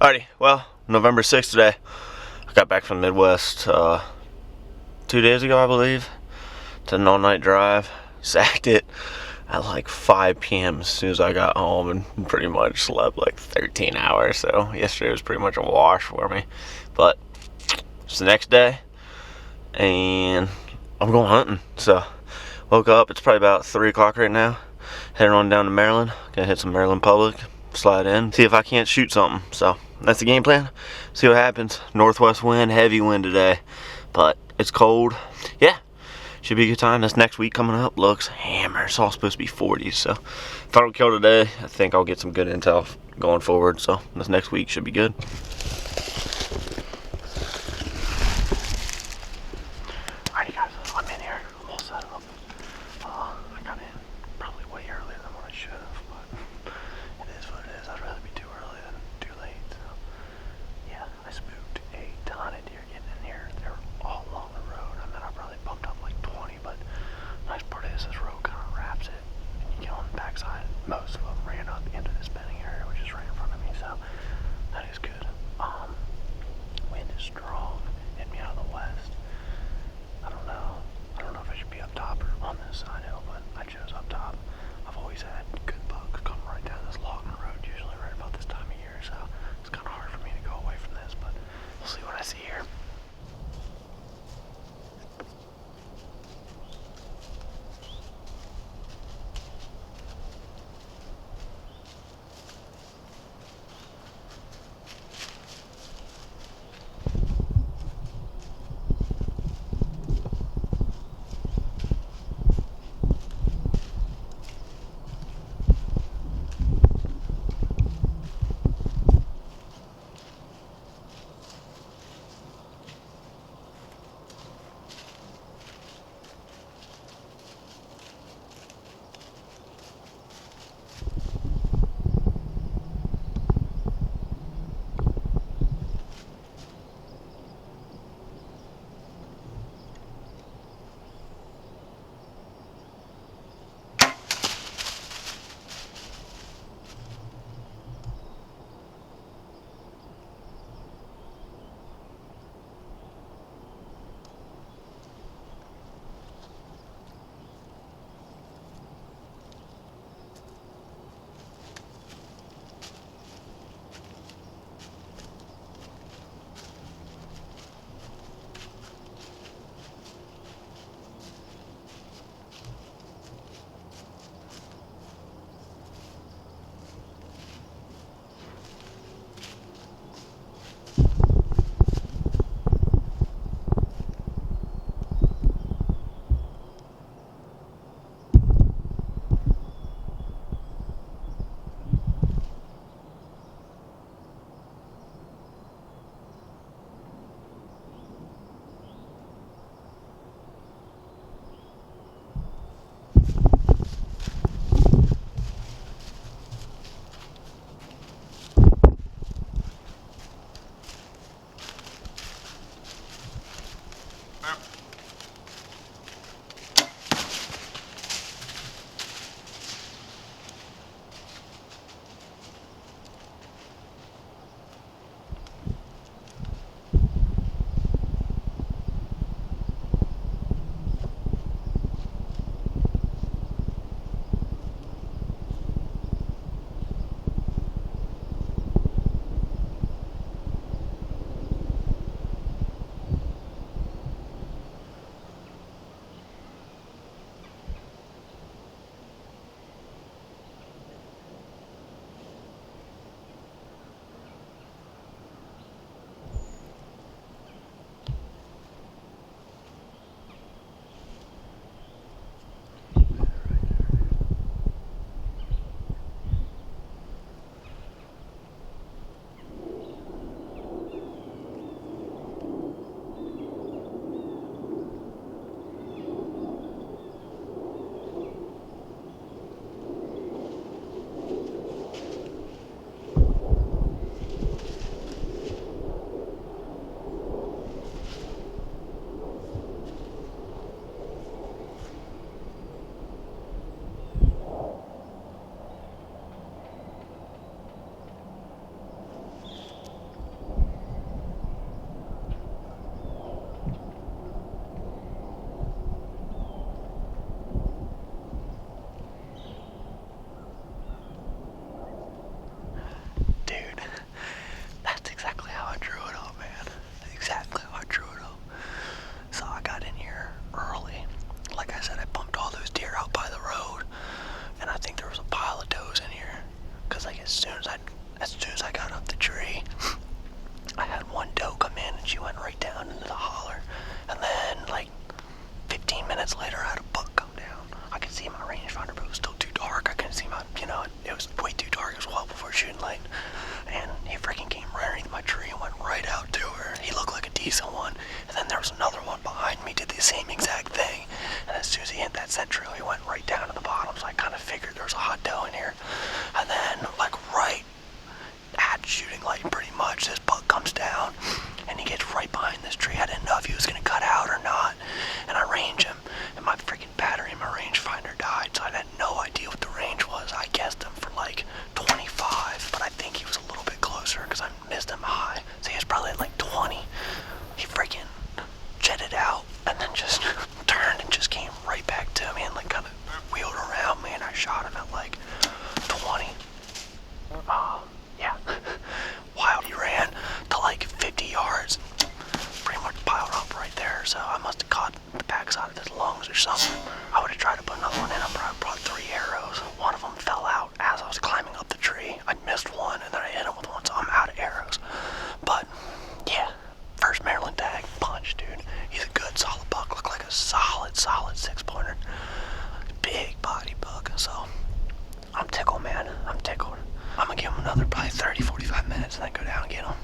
Alrighty, well, November 6th today. I got back from the Midwest 2 days ago, I believe. Did an all-night drive. Sacked it at like 5 p.m. as soon as I got home and pretty much slept like 13 hours. So yesterday was pretty much a wash for me. But it's the next day and I'm going hunting. So woke up, it's probably about 3 o'clock right now. Heading on down to Maryland. Gonna hit some Maryland Public. Slide in, see if I can't shoot something. So that's the game plan. See what happens. Northwest wind, heavy wind today, but it's cold. Yeah, should be a good time. This next week coming up looks hammer. It's all supposed to be 40s, so if I don't kill today, I think I'll get some good intel going forward. So this next week should be good. Alrighty guys, I'm in here. I'm all set up. I got in probably way earlier than what I should have, but it is what it is. I'd rather be too early than too late. So yeah, I spooked a ton of deer getting in here. They're all along the road. I mean, I probably bumped up like 20, but the nice part is this road kind of wraps it, and you get on the backside. Most of them ran up into this bedding area, which is right in front of me, so that is good. Wind is strong, hit me out of the west. I don't know if I should be up top or on this side hill, but I chose up top. I've always had good bucks come right down this logging road, usually right about this time of year, so it's kind of hard for me to go away from this, but we'll see what I see here. watch. This buck comes down, and he gets right behind this tree. I didn't know if he was going to cut out or not, and I range him, and my freaking battery in my rangefinder died, so I had no idea what the range was. I guessed him for like 25, but I think he was a little bit closer because I missed him high, so he was probably at like 20. He freaking jetted out, and then just turned and just came right back to me and like kind of wheeled around me, and I shot him at like 20. Yeah. Wild. He ran to like 50 yards, pretty much piled up right there, so I must have caught the backside of his lungs or something. I would have tried to put another one in. I probably brought 3 arrows. One of them fell out as I was climbing up the tree. I missed one, and then I hit him with one, so I'm out of arrows. But, yeah, first Maryland tag, punch, dude. He's a good, solid buck. Looked like a solid 6-pointer. Big body buck, so I'm tickled, man. I'm tickled. I'm gonna give him another probably 30-45 minutes and then go down and get him.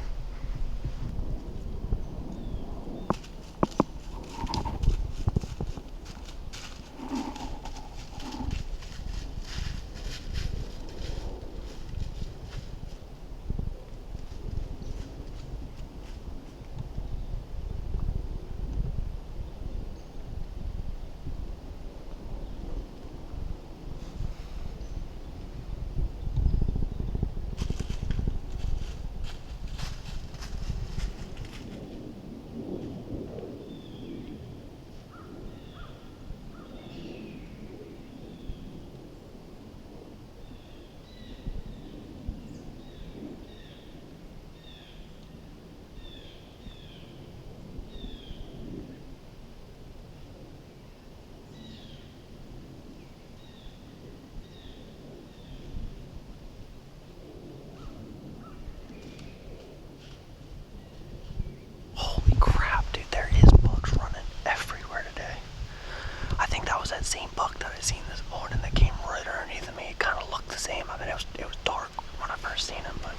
That same buck that I seen this morning that came right underneath of me. It kind of looked the same. I mean, it was dark when I first seen him, but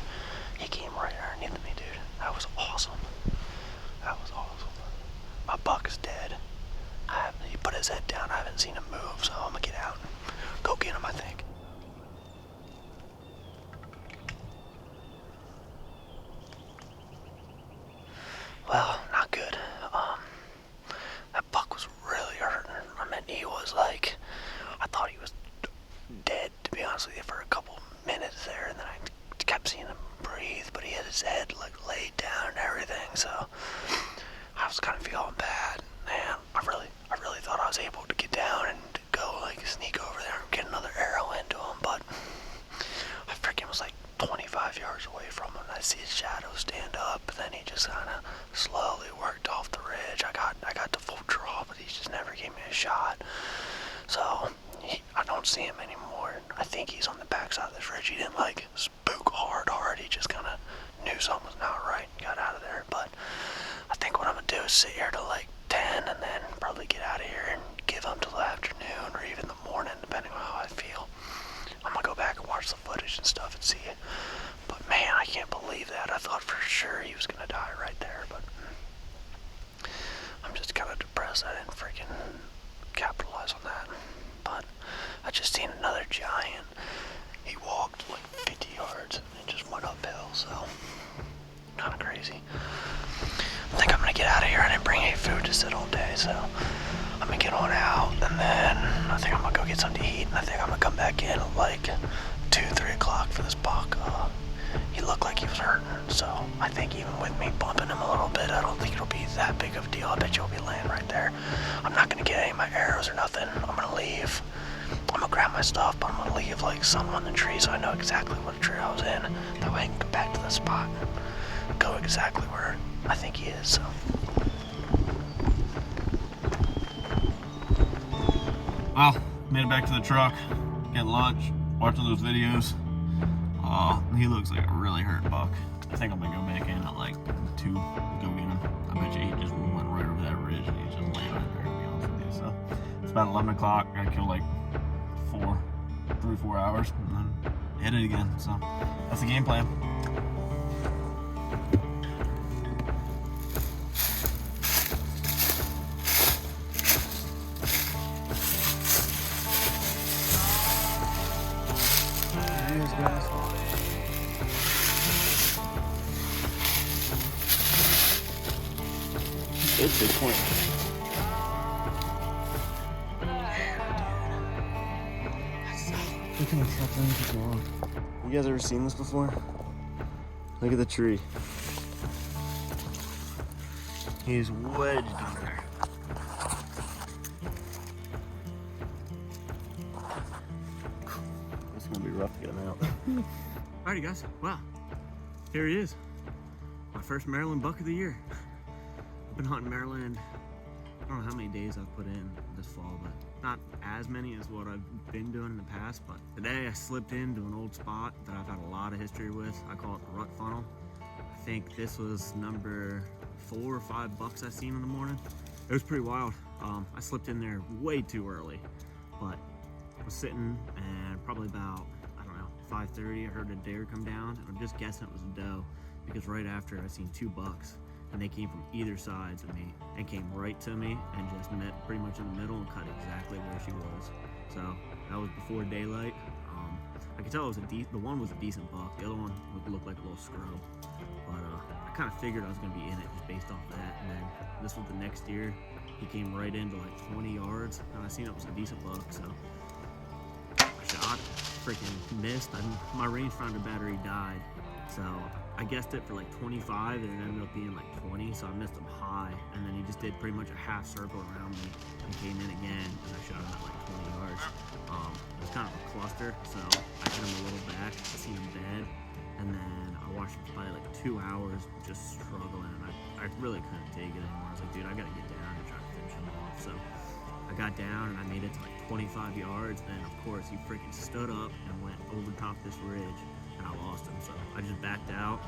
he came right underneath of me, dude. That was awesome. That was awesome. My buck is dead. He put his head down. I haven't seen him move, so I'm gonna get out and go get him, I think. Well, not good. That buck was really hurting. I mean, he was like, I thought he was dead, to be honest with you, for a couple minutes there, and then I kept seeing him breathe, but he had his head like laid down and everything, so I was kind of feeling bad. Man, I really thought I was able to get down and go like sneak over there and get another arrow into him, but I freaking was like 25 yards away from him, and I see his shadow stand up, and then he just kind of slowly worked off the ridge. I got to full draw, but he just never gave me a shot. So I don't see him anymore. I think he's on the backside of this ridge. He didn't like spook hard. He just kind of knew something was not right and got out of there. But I think what I'm gonna do is sit here till like 10 and then probably get out of here and give him till the afternoon or even the morning, depending on how I feel. I'm gonna go back and watch the footage and stuff and see it. But man, I can't believe that. I thought for sure he was gonna die right there, but I'm just kind of depressed I didn't freaking capitalize on that. But I just seen another giant. He walked like 50 yards and just went uphill, so kind of crazy. I think I'm gonna get out of here. I didn't bring any food to sit all day, so I'm gonna get on out, and then I think I'm gonna go get something to eat, and I think I'm gonna come back in at like 2-3 o'clock for this buck. He looked like he was hurting, so I think even with me bumping him a little bit, I don't think it'll be that big of a deal. I bet you'll be laying right there. I'm not gonna get any of my arrows or nothing. I'm gonna leave. I'm gonna grab my stuff, but I'm gonna leave like something on the tree so I know exactly what tree I was in. That way I can go back to the spot and go exactly where I think he is, so. Well, made it back to the truck, getting lunch, watching those videos. He looks like a really hurt buck. I think I'm gonna go back in at like 2, go get him. I bet you he just went right over that ridge and he's just laying right there, to be honest with you. So it's about 11 o'clock. I gotta kill like 3-4 hours and then hit it again. So that's the game plan. Guys. It's 6 point. Look how much that thing is long. You guys ever seen this before? Look at the tree. He's wedged in there. It's gonna be rough getting out. Alrighty guys, wow, here he is. My first Maryland buck of the year. I've been hunting Maryland, I don't know how many days I've put in this fall, but not as many as what I've been doing in the past. But today I slipped into an old spot that I've had a lot of history with. I call it the RUT funnel. I think this was number 4 or 5 bucks I seen in the morning. It was pretty wild. I slipped in there way too early, but I was sitting and probably about, I don't know, 5:30, I heard a deer come down, and I'm just guessing it was a doe because right after I seen 2 bucks and they came from either sides of me and came right to me and just met pretty much in the middle and cut exactly where she was. So that was before daylight. I could tell it was the one was a decent buck. The other one would look like a little scrub. But I kind of figured I was going to be in it just based off that. And then this was the next year. He came right into like 20 yards, and I seen it was a decent buck. So I shot, freaking missed. My rangefinder battery died. So I guessed it for like 25, and it ended up being like 20. So I missed him high, and then he just did pretty much a half circle around me and came in again, and I shot him at like 20 yards. It was kind of a cluster, so I hit him a little back. I seen him dead. And then I watched him for probably like 2 hours just struggling, and I really couldn't take it anymore. I was like, dude, I gotta get down and try to finish him off. So I got down and I made it to like 25 yards. Then of course he freaking stood up and went over top this ridge, and I lost him. So I just backed out,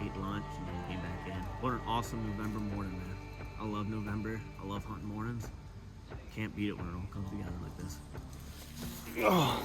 ate lunch, and then came back in. What an awesome November morning, man. I love November. I love hunting mornings. Can't beat it when it all comes together like this. Oh.